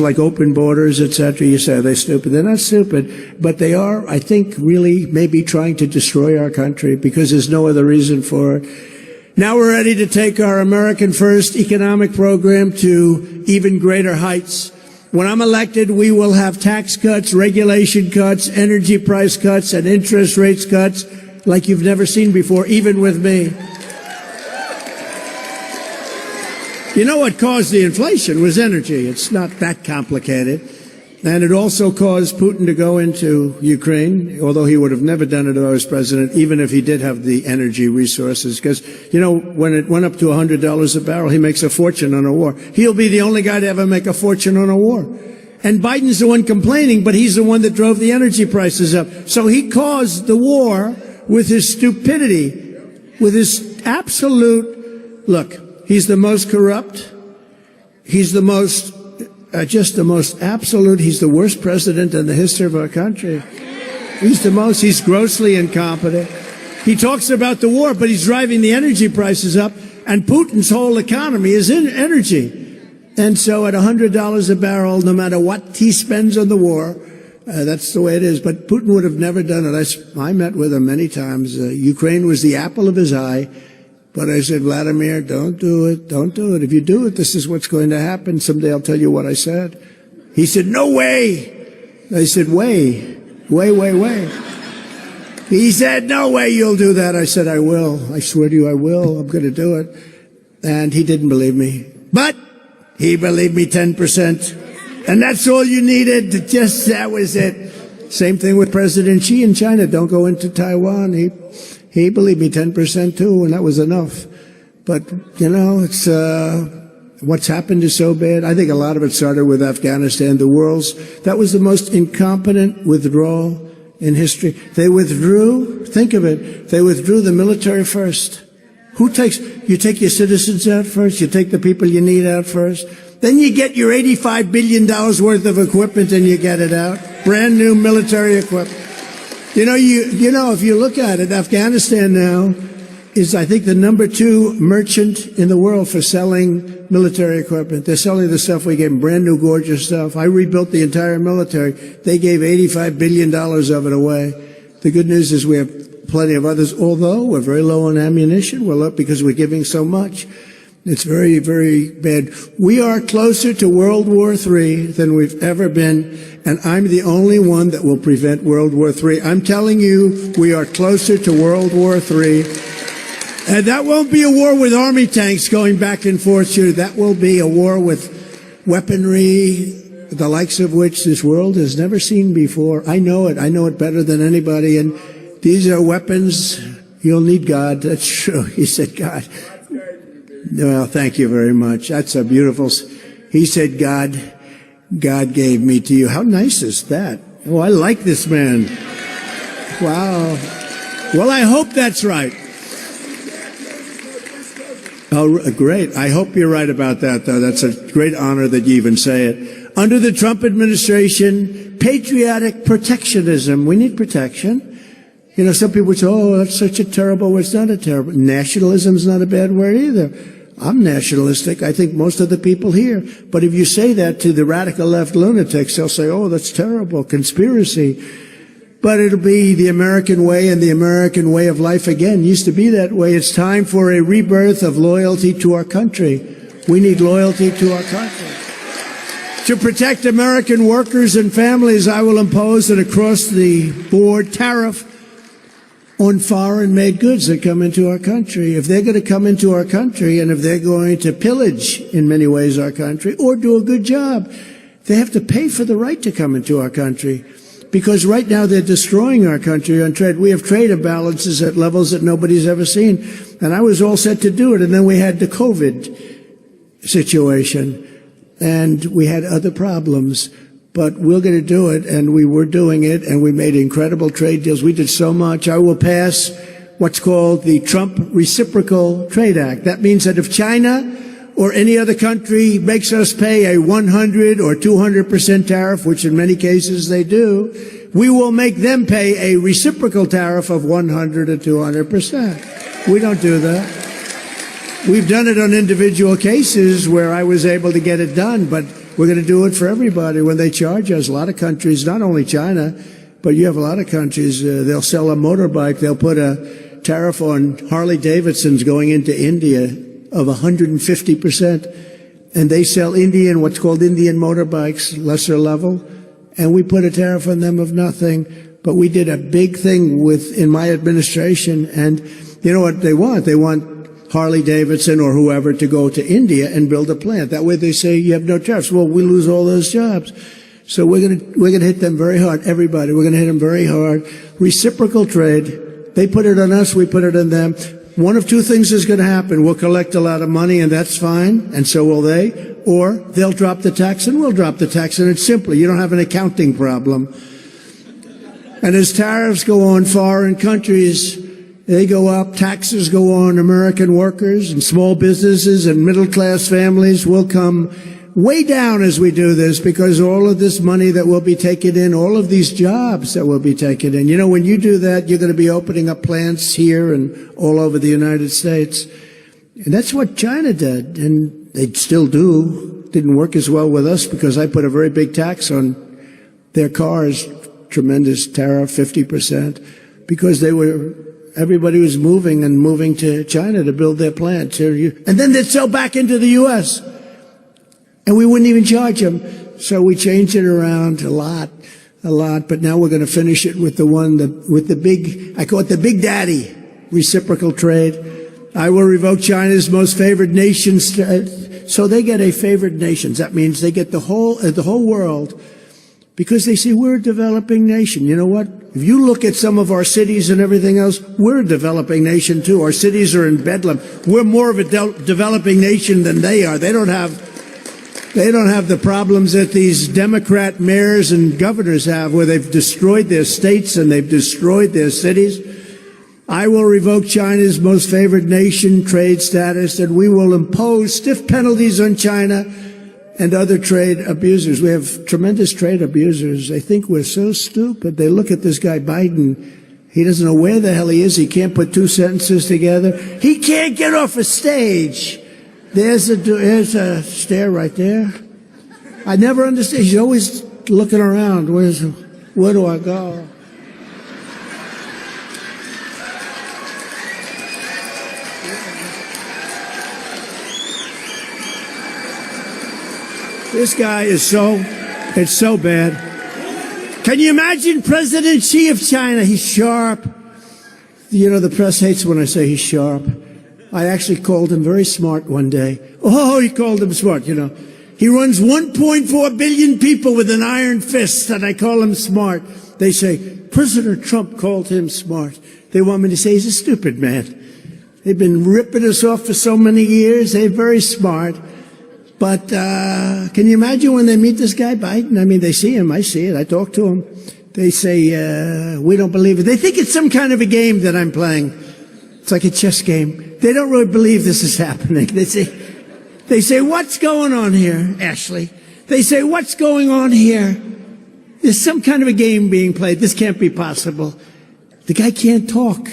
things like open borders, etc. You say, are they stupid? They're not stupid, but they are, I think, really maybe trying to destroy our country because there's no other reason for it. Now we're ready to take our American First economic program to even greater heights. When I'm elected, we will have tax cuts, regulation cuts, energy price cuts, and interest rates cuts like you've never seen before, even with me. You know what caused the inflation was energy. It's not that complicated. And it also caused Putin to go into Ukraine, although he would have never done it if I was president, even if he did have the energy resources. Because, you know, when it went up to $100 a barrel, he makes a fortune on a war. He'll be the only guy to ever make a fortune on a war. And Biden's the one complaining, but he's the one that drove the energy prices up. So he caused the war with his stupidity, with his absolute, look, he's the most corrupt. He's the most, just the most absolute. He's the worst president in the history of our country. He's the most. He's grossly incompetent. He talks about the war, but he's driving the energy prices up. And Putin's whole economy is in energy. And so at $100 a barrel, no matter what he spends on the war, that's the way it is. But Putin would have never done it. I met with him many times. Ukraine was the apple of his eye. But I said, Vladimir, don't do it. Don't do it. If you do it, this is what's going to happen. Someday I'll tell you what I said. He said, no way. I said, way. He said, no way you'll do that. I said, I will. I swear to you, I will. I'm going to do it. And he didn't believe me. But he believed me 10%. And that's all you needed. That was it. Same thing with President Xi in China. Don't go into Taiwan. He believed me 10% too, and that was enough. But, you know, it's, what's happened is so bad. I think a lot of it started with Afghanistan. That was the most incompetent withdrawal in history. They withdrew, think of it, they withdrew the military first. You take your citizens out first, you take the people you need out first, then you get your $85 billion worth of equipment and you get it out. Brand new military equipment. You know, if you look at it, Afghanistan now is, I think, the #2 merchant in the world for selling military equipment. They're selling the stuff we gave them, brand new, gorgeous stuff. I rebuilt the entire military. They gave $85 billion of it away. The good news is we have plenty of others, although we're very low on ammunition. We're low because we're giving so much. It's very, very bad. We are closer to World War III than we've ever been, and I'm the only one that will prevent World War III. I'm telling you, we are closer to World War III. And that won't be a war with army tanks going back and forth here. That will be a war with weaponry, the likes of which this world has never seen before. I know it. I know it better than anybody. And these are weapons. You'll need God. That's true. He said God. Well, thank you very much. That's a beautiful. He said, God gave me to you. How nice is that? Oh, I like this man. Wow. Well, I hope that's right. Oh, great. I hope you're right about that, though. That's a great honor that you even say it. Under the Trump administration, patriotic protectionism. We need protection. You know, some people say, oh, that's such a terrible word. It's not a terrible. Nationalism's not a bad word either. I'm nationalistic. I think most of the people here. But if you say that to the radical left lunatics, they'll say, oh, that's terrible. Conspiracy. But it'll be the American way, and the American way of life again used to be that way. It's time for a rebirth of loyalty to our country. We need loyalty to our country. To protect American workers and families, I will impose an across-the-board tariff on foreign-made goods that come into our country. If they're going to come into our country, and if they're going to pillage, in many ways, our country, or do a good job, they have to pay for the right to come into our country. Because right now they're destroying our country on trade. We have trade imbalances at levels that nobody's ever seen. And I was all set to do it. And then we had the COVID situation. And we had other problems. But we're going to do it, and we were doing it, and we made incredible trade deals. We did so much. I will pass what's called the Trump Reciprocal Trade Act. That means that if China or any other country makes us pay a 100 or 200% tariff, which in many cases they do, we will make them pay a reciprocal tariff of 100 or 200%. We don't do that. We've done it on individual cases where I was able to get it done, but we're going to do it for everybody. When they charge us, a lot of countries, not only China, but you have a lot of countries, they'll sell a motorbike, they'll put a tariff on Harley Davidsons going into India of 150%. And they sell what's called Indian motorbikes, lesser level, and we put a tariff on them of nothing. But we did a big thing in my administration, and you know what they want? They want Harley Davidson or whoever to go to India and build a plant. That way they say you have no tariffs. Well, we lose all those jobs. So we're gonna hit them very hard. Everybody, we're gonna hit them very hard. Reciprocal trade. They put it on us, we put it on them. One of two things is going to happen. We'll collect a lot of money, and that's fine, and so will they. Or they'll drop the tax, and we'll drop the tax, and it's simple. You don't have an accounting problem. And as tariffs go on foreign countries, they go up, taxes go on American workers and small businesses and middle-class families will come way down as we do this, because all of this money that will be taken in, all of these jobs that will be taken in, you know, when you do that, you're going to be opening up plants here and all over the United States. And that's what China did, and they still do. Didn't work as well with us because I put a very big tax on their cars, tremendous tariff, 50%, because everybody was moving to China to build their plants. And then they'd sell back into the U.S., and we wouldn't even charge them. So we changed it around a lot. But now we're going to finish it with I call it the big daddy, reciprocal trade. I will revoke China's most favored nation. So they get a favored nations. That means they get the whole world, because they say we're a developing nation. You know what? If you look at some of our cities and everything else, we're a developing nation too. Our cities are in bedlam. We're more of a developing nation than they are. They don't have the problems that these Democrat mayors and governors have, where they've destroyed their states and they've destroyed their cities. I will revoke China's most favored nation trade status, and we will impose stiff penalties on China and other trade abusers. We have tremendous trade abusers. They think we're so stupid. They look at this guy Biden. He doesn't know where the hell he is. He can't put two sentences together. He can't get off a stage. There's a stair right there. I never understand. He's always looking around. Where do I go? This guy it's so bad. Can you imagine President Xi of China? He's sharp. You know, the press hates when I say he's sharp. I actually called him very smart one day. Oh, he called him smart, you know. He runs 1.4 billion people with an iron fist, and I call him smart. They say, President Trump called him smart. They want me to say he's a stupid man. They've been ripping us off for so many years. They're very smart. But can you imagine when they meet this guy Biden? I mean, they see him. I see it. I talk to him. They say, we don't believe it. They think it's some kind of a game that I'm playing. It's like a chess game. They don't really believe this is happening. They say, what's going on here, Ashley? They say, what's going on here? There's some kind of a game being played. This can't be possible. The guy can't talk.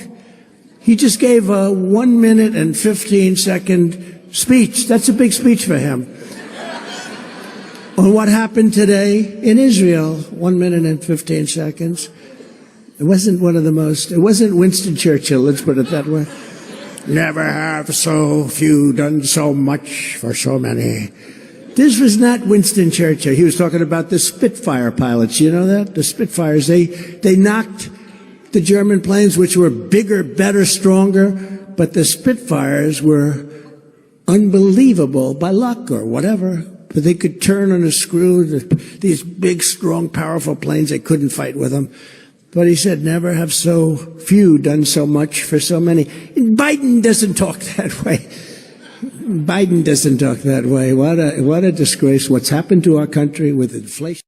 He just gave a 1 minute and 15-second speech. That's a big speech for him. On what happened today in Israel, 1 minute and 15 seconds. It wasn't it wasn't Winston Churchill, let's put it that way. Never have so few done so much for so many. This was not Winston Churchill. He was talking about the Spitfire pilots. You know that? The Spitfires, they knocked the German planes, which were bigger, better, stronger, but the Spitfires were unbelievable by luck or whatever. But they could turn on a screw. These big, strong, powerful planes, they couldn't fight with them. But he said, never have so few done so much for so many. Biden doesn't talk that way. Biden doesn't talk that way. What a disgrace. What's happened to our country with inflation.